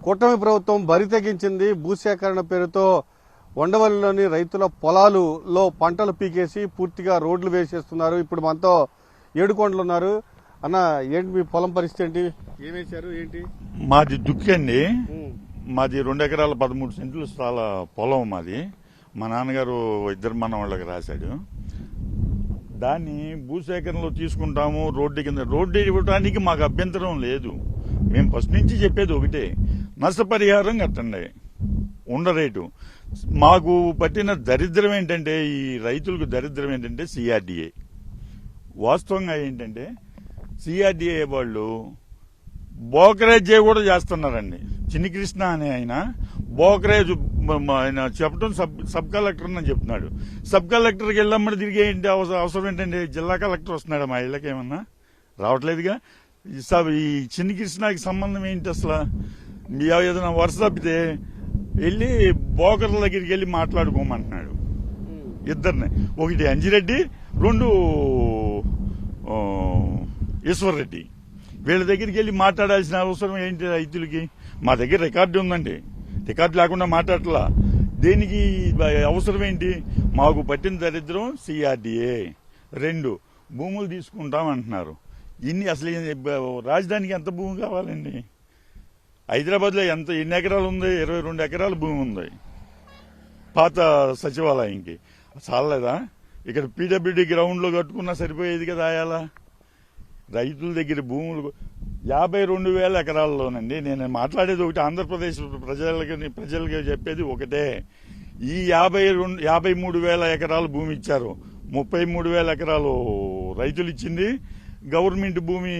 కూటమి ప్రభుత్వం బరి తెగించింది. భూసేకరణ పేరుతో ఉండవల్లిలోని రైతుల పొలాలలో పంటలు పీకేసి పూర్తిగా రోడ్లు వేసేస్తున్నారు. ఇప్పుడు మనతో ఏడుకొండలు ఉన్నారు. అన్న, ఏంటి మీ పొలం పరిస్థితి ఏంటి? ఏమేశారు ఏంటి? మాది దుక్కండి. మాది 2 ఎకరాల 13 సెంట్లు స్థల పొలం. మాది మా నాన్నగారు ఇద్దరు మనవాళ్ళకి రాశాడు. దాన్ని భూసేకరణలో తీసుకుంటాము. రోడ్డు ఇవ్వడానికి మాకు అభ్యంతరం లేదు. మేము ఫస్ట్ నుంచి చెప్పేది ఒకటే, నష్టపరిహారం కట్టండి, రేటు. మాకు పట్టిన దరిద్రం ఏంటంటే, ఈ రైతులకు దరిద్రం ఏంటంటే సిఆర్డీఏ. వాస్తవంగా ఏంటంటే సిఆర్డీఏ వాళ్ళు బోకరేజ్ కూడా చేస్తున్నారండి. చిన్ని కృష్ణ అనే ఆయన బోకరేజ్ ఆయన చెప్పడం సబ్ కలెక్టర్ అని చెప్తున్నాడు. సబ్ కలెక్టర్కి వెళ్ళమ్మడి తిరిగి ఏంటి అవసరం ఏంటంటే, జిల్లా కలెక్టర్ వస్తున్నాడు మా ఇళ్ళకి, ఏమన్నా రావట్లేదుగా. ఈ చిన్ని కృష్ణకి సంబంధం ఏంటి అసలు? ఏదైనా వరుస తప్పితే వెళ్ళి బోకర్ల దగ్గరికి వెళ్ళి మాట్లాడుకోమంటున్నాడు ఇద్దరిని. ఒకటి అంజిరెడ్డి, 2 ఈశ్వర్రెడ్డి. వీళ్ళ దగ్గరికి వెళ్ళి మాట్లాడాల్సిన అవసరం ఏంటి రైతులకి? మా దగ్గర రికార్డు ఉందండి, రికార్డు లేకుండా మాట్లాడలా. దేనికి అవసరం ఏంటి? మాకు పట్టిన దరిద్రం సిఆర్డీఏ. 2 భూములు తీసుకుంటాం అంటున్నారు. అసలు రాజధానికి ఎంత భూమి కావాలండి? హైదరాబాద్లో ఎన్ని ఎకరాలు ఉంది? 22 ఎకరాల భూమి ఉంది పాత సచివాలయంకి. చాలలేదా? ఇక్కడ పీడబ్ల్యూడీ గ్రౌండ్ లో కట్టుకున్నా సరిపోయేది కదా. ఆయాలా రైతుల దగ్గర భూములు 52,000 ఎకరాల్లోనండి. నేను మాట్లాడేది ఒకటి, ఆంధ్రప్రదేశ్ ప్రజలకి చెప్పేది ఒకటే. ఈ 53,000 ఎకరాలు భూమి ఇచ్చారు. 33,000 ఎకరాలు రైతులు ఇచ్చింది. గవర్నమెంట్ భూమి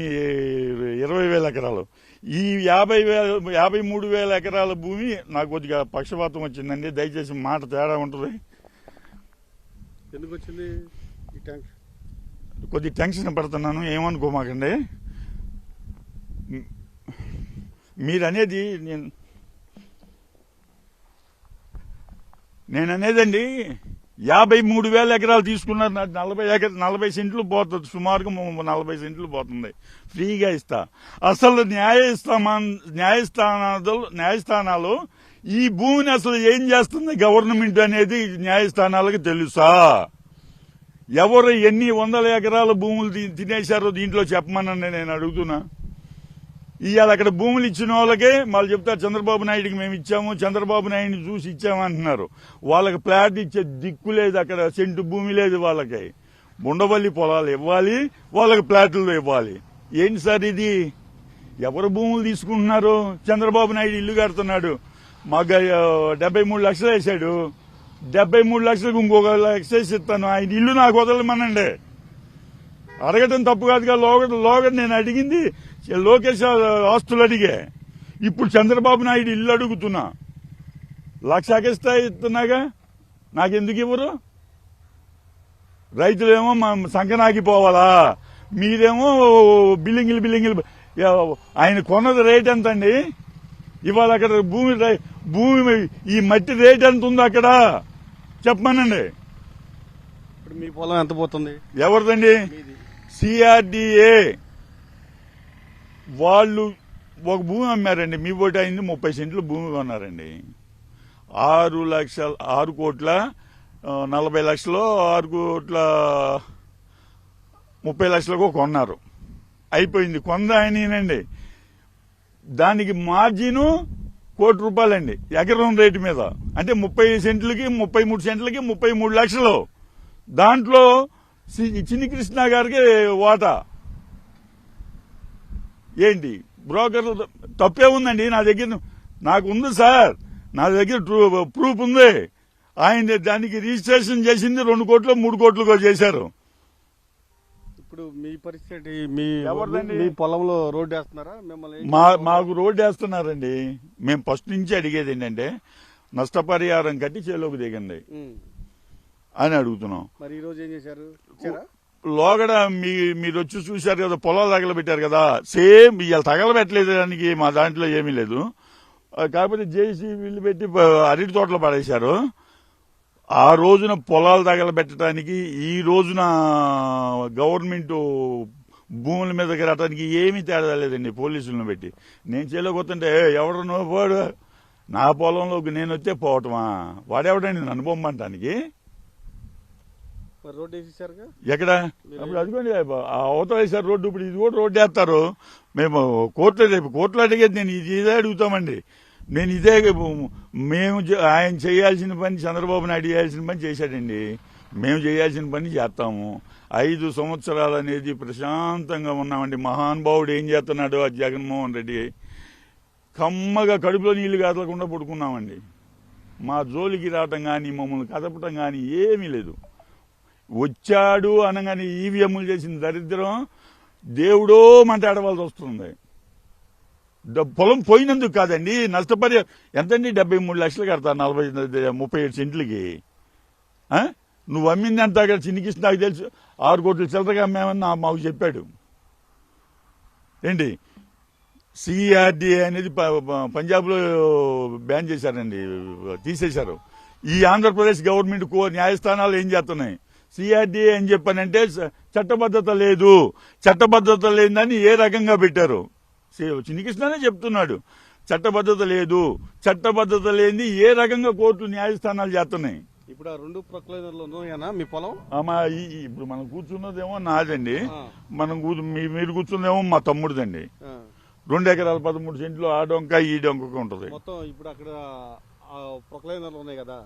20,000 ఎకరాలు. ఈ 53,000 ఎకరాల భూమి నాకు కొద్దిగా పక్షపాతం వచ్చిందండి. దయచేసి మాట తేడా ఉంటుంది. ఎందుకు వచ్చింది? కొద్ది టెన్షన్ పడుతున్నాను, ఏమనుకోమాకండి. మీరనేది నేననేదండి, 53,000 ఎకరాలు తీసుకున్నారు. 40 సెంట్లు పోతుంది, సుమారుగా 40 సెంట్లు పోతుంది. ఫ్రీగా ఇస్తా. అసలు న్యాయస్థానాలు ఈ భూమిని అసలు ఏం చేస్తుంది గవర్నమెంట్ అనేది న్యాయస్థానాలకు తెలుసా? ఎవరు ఎన్ని 100 ఎకరాల భూములు తినేశారో దీంట్లో చెప్పమనండి, నేను అడుగుతున్నా. ఇవాళ అక్కడ భూములు ఇచ్చిన వాళ్ళకే వాళ్ళు చెప్తారు, చంద్రబాబు నాయుడికి మేము ఇచ్చాము, చంద్రబాబు నాయుడిని చూసి ఇచ్చామంటున్నారు. వాళ్ళకి ప్లాట్ ఇచ్చే దిక్కు లేదు, అక్కడ సెంటు భూమి లేదు వాళ్ళకి. ఉండవల్లి పొలాలు ఇవ్వాలి, వాళ్ళకి ప్లాట్లు ఇవ్వాలి. ఏంటి సార్ ఇది? ఎవరు భూములు తీసుకుంటున్నారు? చంద్రబాబు నాయుడు ఇల్లు కడుతున్నాడు, మాకు 73 లక్షలు వేశాడు. 73 లక్షలకు ఇంకొక 1 లక్ష ఇస్తాను, ఆయన ఇల్లు నాకు వదలమనండి. అడగటం తప్పు కాదుగా. లోగడ నేను అడిగింది లోకేష్ ఆస్తులు అడిగే. ఇప్పుడు చంద్రబాబు నాయుడు ఇల్లు అడుగుతున్నా. 1 లక్షకి ఇస్తున్నాగా, నాకెందుకు ఇవ్వరు? రైతులేమో సంకనాగిపోవాలా, మీరేమో బిల్లింగిలు. ఆయన కొన్నది రేట్ ఎంత అండి? ఇవాళ అక్కడ భూమి ఈ మట్టి రేట్ ఎంత ఉంది అక్కడ చెప్పమనండి. ఇప్పుడు మీ పొలం ఎంత పోతుంది? ఎవరిదండి? సిఆర్డీఏ వాళ్ళు ఒక భూమి అమ్మారండి. మీ ఓటు అయింది 30 సెంట్లు భూమి కొన్నారండి. 6 కోట్ల 40 లక్షలు, 6 కోట్ల 30 లక్షలకు కొన్నారు. అయిపోయింది. కొంద ఆయనండి. దానికి మార్జిన్ ₹1,00,00,000 ఎకరం రేటు మీద. అంటే 30 సెంట్లకి 33 సెంట్లకి 33 లక్షలు. దాంట్లో చిన్ని కృష్ణ గారికి వాటా. ఏంటి బ్రోకర్ తప్పే ఉందండి? నాకు ఉంది సార్, నా దగ్గర ప్రూఫ్ ఉంది. ఆయన దానికి రిజిస్ట్రేషన్ చేసింది 2 కోట్లు 3 కోట్లుగా చేశారు. ఇప్పుడు మీ పరిస్థితి, మీ పొలంలో రోడ్డు వేస్తున్నారా? మిమ్మల్ని మాకు రోడ్డు వేస్తున్నారండి. మేము ఫస్ట్ నుంచి అడిగేది ఏంటంటే, నష్టపరిహారం కట్టి చేలోకి దిగండి అని అడుగుతున్నాం. మరి ఈ రోజు ఏం చేశారు? లోగడ మీరు వచ్చి చూశారు కదా, పొలాలు తగలబెట్టారు కదా. సేమ్ ఇవాళ తగలబెట్టలేదు, దానికి మా దాంట్లో ఏమీ లేదు. కాకపోతే జేసీబీలు పెట్టి అరటి తోటలు పడేశారు. ఆ రోజున పొలాలు తగలబెట్టడానికి ఈ రోజున గవర్నమెంట్ భూముల మీదకి రావడానికి ఏమీ తేడా లేదండి పోలీసులను పెట్టి. నేను చేయలేకపోతుంటే ఎవరు నువ్వు పోడు, నా పొలంలోకి నేను వస్తే పోవటమా, వాడెవడండి నన్ను పొమ్మంటానికి? రోడ్డు వేసేసారుగా ఎక్కడ అప్పుడు అదిగోండి ఆ అవతల వేసారు రోడ్డు, ఇప్పుడు ఇది కూడా రోడ్డు వేస్తారు. మేము కోర్టులో రేపు కోర్టులో అడిగేది నేను ఇదే అడుగుతామండి. నేను ఇదే మేము ఆయన చేయాల్సిన పని చంద్రబాబు నాయుడు చేయాల్సిన పని చేశాడండి, మేము చేయాల్సిన పని చేస్తాము. 5 సంవత్సరాలు అనేది ప్రశాంతంగా ఉన్నామండి. మహానుభావుడు ఏం చేస్తున్నాడు ఆ జగన్మోహన్ రెడ్డి, కమ్మగా కడుపులో నీళ్లు కాదలకుండా పడుకున్నామండి. మా జోలికి రావటం కానీ మమ్మల్ని కదపటం కానీ ఏమీ లేదు. వచ్చాడు అనగానే ఈవీఎంలు చేసిన దరిద్రం దేవుడో మాట్లాడవలసి వస్తుంది. పొలం పోయినందుకు కాదండి, నష్టపరిహారం ఎంతండి? 73 లక్షలు కడతారు 37 సెంట్లకి. నువ్వు అమ్మింది అంతా అక్కడ చిన్నికిస్తే నాకు తెలుసు 6 కోట్లు చిల్లరగా అమ్మామని మాకు చెప్పాడు. ఏంటి సిఆర్డీఏ అనేది పంజాబ్లో బ్యాన్ చేశారండి, తీసేశారు. ఈ ఆంధ్రప్రదేశ్ గవర్నమెంట్ న్యాయస్థానాలు ఏం చేస్తున్నాయి? సిఆర్డీఏ అని చెప్పానంటే చట్టబద్ధత లేదు, చట్టబద్ధత లేదని ఏ రకంగా పెట్టారు? చిన్నికృష్ణనే చెప్తున్నాడు, చట్టబద్ధత లేదు, చట్టబద్ధత లేని ఏ రకంగా కోర్టు న్యాయస్థానాలు చేస్తున్నాయి. ఇప్పుడు ఆ 2 ప్రొక్లైనర్లు ఉన్నాయనా మీ పొలం? ఇప్పుడు మనం కూర్చున్నదేమో నాదండి, మీరు కూర్చున్నదేమో మా తమ్ముడిదండి. 2 ఎకరాల 13 సెంట్లు ఆ డొంక ఈ డొంక ఉంటది మొత్తం. ఇప్పుడు అక్కడ ప్రొక్లైనర్లు ఉన్నాయి కదా,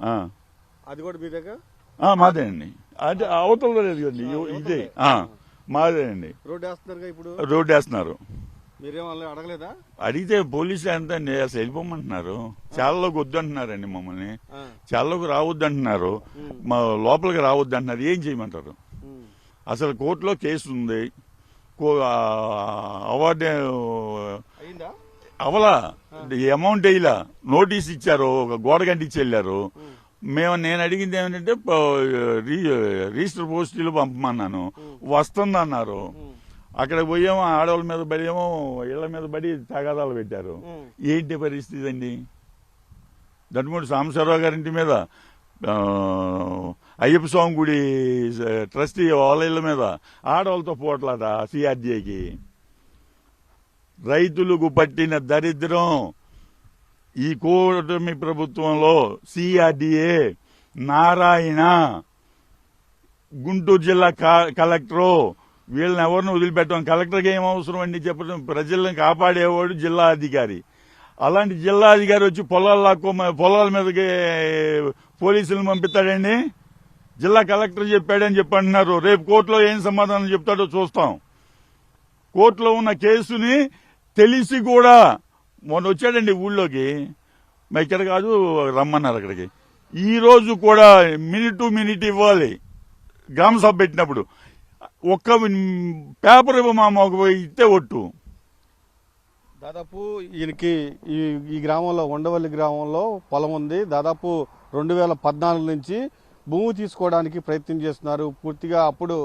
అది కూడా మీ దగ్గర? మాదే అండి, అది అవతల లేదు కదండి, ఇదే మాదే అండి. రోడ్డు వేస్తున్నారు ఇప్పుడు, రోడ్డు వేస్తున్నారు. మీరేం అడగలేదా? అడిగితే పోలీసులు ఎంత అండి అసలు వెళ్ళిపోమంటున్నారు, చాలలోకి వద్దంటున్నారండి, మమ్మల్ని చాలలోకి రావద్దు అంటున్నారు, మా లోపలికి రావద్దు అంటున్నారు. ఏం చేయమంటారు? అసలు కోర్టులో కేసు ఉంది, అవార్డు అవలా, అమౌంట్ వేయలా, నోటీస్ ఇచ్చారు, ఒక గోడ కంటించి వెళ్ళారు. నేను అడిగింది ఏమిటంటే రిజిస్టర్ పోస్టులు పంపమన్నాను, వస్తుందన్నారు. అక్కడ పోయేమో ఆడవాళ్ళ మీద పడేమో ఇళ్ల మీద పడి తగాదాలు పెట్టారు. ఏంటి పరిస్థితి అండి? దట్టుమూడి సాంబశివరావు గారింటి మీద, అయ్యప్ప స్వామి గుడి ట్రస్టీ వాళ్ళ ఇళ్ల మీద ఆడవాళ్ళతో పోట్లాట సిఆర్డీఏకి. రైతులకు పట్టిన దరిద్రం ఈ కూటమి ప్రభుత్వంలో సిఆర్డీఏ, నారాయణ, గుంటూరు జిల్లా కలెక్టరు, వీళ్ళని ఎవరిని వదిలిపెట్టడం. కలెక్టర్కి ఏం అవసరం అండి చెప్పడం? ప్రజలను కాపాడేవాడు జిల్లా అధికారి. అలాంటి జిల్లా అధికారి వచ్చి పొలాల మీదకి పోలీసులను పంపిస్తాడండి? జిల్లా కలెక్టర్ చెప్పాడని చెప్పంటున్నారు. రేపు కోర్టులో ఏం సమాధానం చెప్తాడో చూస్తాం. కోర్టులో ఉన్న కేసుని తెలిసి కూడా మొన్న వచ్చాడండి ఊళ్ళోకి, ఇక్కడ కాదు రమ్మన్నారు అక్కడికి. ఈ రోజు కూడా మినిట్ టు మినిట్ ఇవ్వాలి గ్రామ సభ పెట్టినప్పుడు. ఒక్క పేపర్ మాకు ఇస్తే ఒట్టు. దాదాపు ఈయనకి ఈ గ్రామంలో, ఉండవల్లి గ్రామంలో పొలం ఉంది. దాదాపు 2014 నుంచి భూమి తీసుకోవడానికి ప్రయత్నం చేస్తున్నారు. పూర్తిగా అప్పుడు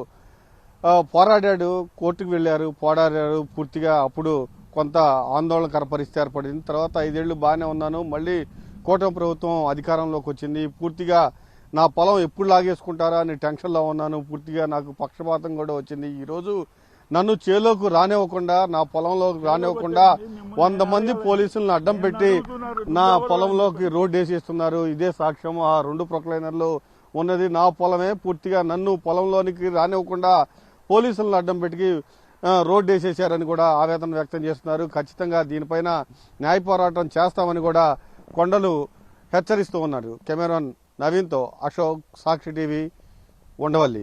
పోరాడాడు, కోర్టుకు వెళ్లారు, పోరాడారు పూర్తిగా. అప్పుడు కొంత ఆందోళనకర పరిస్థితి ఏర్పడింది. తర్వాత 5 ఏళ్లు బాగానే ఉన్నాను, మళ్ళీ కూటమి ప్రభుత్వం అధికారంలోకి వచ్చింది. పూర్తిగా నా పొలం ఎప్పుడు లాగేసుకుంటారా అని టెన్షన్లో ఉన్నాను. పూర్తిగా నాకు పక్షపాతం కూడా వచ్చింది. ఈరోజు నన్ను చేలోకి రానివ్వకుండా, నా పొలంలోకి రానివ్వకుండా 100 మంది పోలీసులను అడ్డం పెట్టి నా పొలంలోకి రోడ్డు వేసేస్తున్నారు. ఇదే సాక్ష్యం. ఆ 2 ప్రొక్లైనర్లు ఉన్నది నా పొలమే. పూర్తిగా నన్ను పొలంలోనికి రానివ్వకుండా పోలీసులను అడ్డం పెట్టి రోడ్డు వేసేశారని కూడా ఆవేదన వ్యక్తం చేస్తున్నారు. ఖచ్చితంగా దీనిపైన న్యాయ పోరాటం చేస్తామని కూడా కొండలు హెచ్చరిస్తూ ఉన్నారు. కెమెరాన్ నవీన్తో అశోక్, సాక్షి టీవీ, ఉండవల్లి.